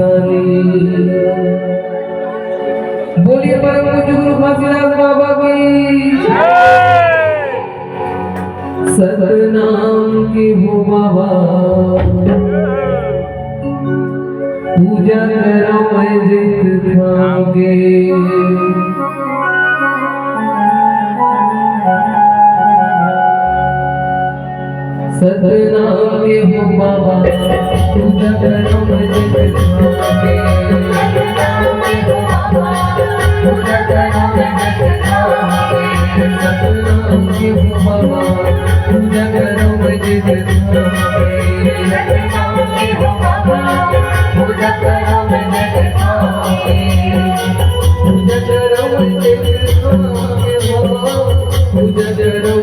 साली। बोलिए परम पूज्य गुरु घासीदास बाबा की सतनाम की हो बाबा। पूजा करो मैं जित खाओगे। सतनाम के हो बाबा। पूजा करो मैं जित खाओगे। सतनाम के हो बाबा। पूजा करो मैं जित खाओगे। सतनाम के हो बाबा। पूजा करो मैं जित खाओगे। सतनाम के हो बाबा। पूजा करो मैं जित खाओगे। पूजा करो मैं जित खाओगे बाबा। पूजा करो मैं जित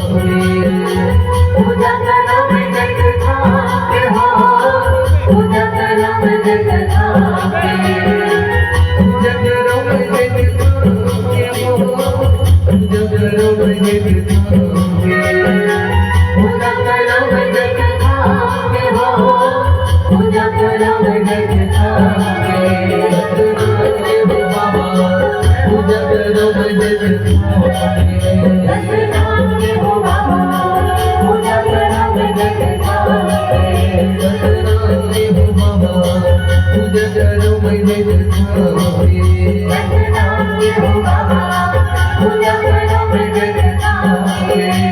खाओगे। पूजा करो मैं जित खाओगे हो। पूजा करो मैं जित खाओगे। पूजा करो मैं जित खाओगे हो। पूजा करो मैं जित खाओगे। पूजा करो मैं जित खाओगे हो। पूजा करो मैं जित खाओगे। सतनाम के हो बाबा। पूजा करो मैं जित खाओगे। सतनाम के हो बाबा। पूजा करो मैं जित खाओगे। सतनाम के हो बाबा। पूजा करो मैं जित खाओगे।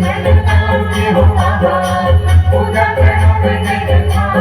सतनाम के हो बाबा। पूजा करो मैं जित खाओगे।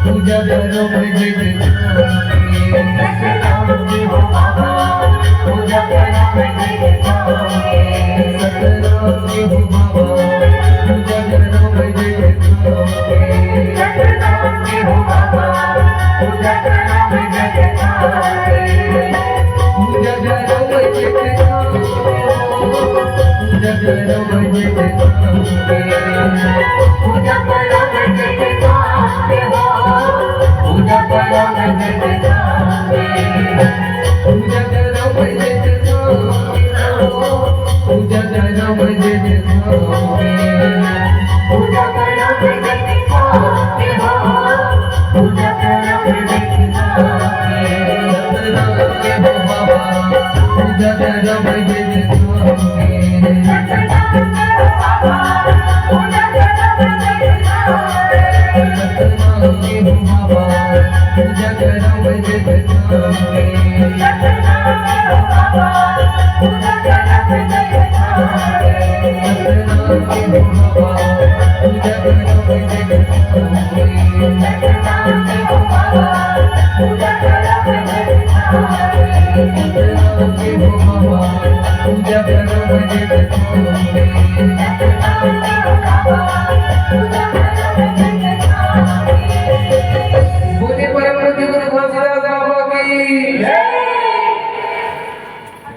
पूजा करो मैं जित खाओगे। सतनाम के हो बाबा। पूजा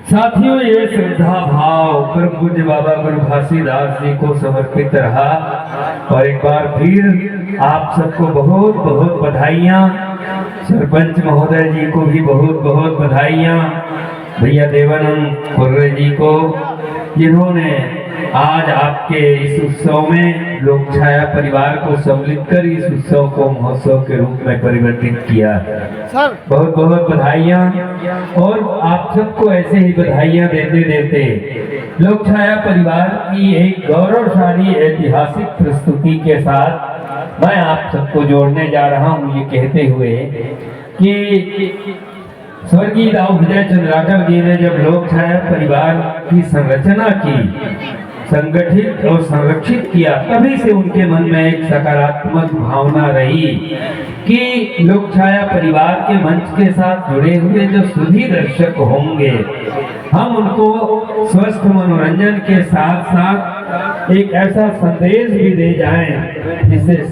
साथियों, ये श्रद्धा भाव परम पूज्य बाबा गुरु घासीदास जी को समर्पित रहा। और एक बार फिर आप सबको बहुत बहुत बधाइयाँ। सरपंच महोदय जी को भी बहुत बहुत बधाइयाँ। भैया देवानंद कुर्रे जी को, जिन्होंने आज आपके इस उत्सव में लोक छाया परिवार को सम्मिलित कर इस उत्सव को महोत्सव के रूप में परिवर्तित किया। सर बहुत बहुत बधाइयाँ। और आप सबको ऐसे ही बधाइयाँ देते देते लोक छाया परिवार की एक गौरवशाली ऐतिहासिक प्रस्तुति के साथ मैं आप सबको जोड़ने जा रहा हूँ, ये कहते हुए कि स्वर्गीय दाऊ विजय चंद्राकर जी ने जब लोक छाया परिवार की संरचना की, संगठित और संरक्षित किया, तभी से उनके मन में एक सकारात्मक भावना रही कि लोक छाया परिवार के मंच के साथ जुड़े हुए जो सुधी दर्शक होंगे, हम उनको स्वस्थ मनोरंजन के साथ साथ एक ऐसा संदेश भी दे जाएं जिससे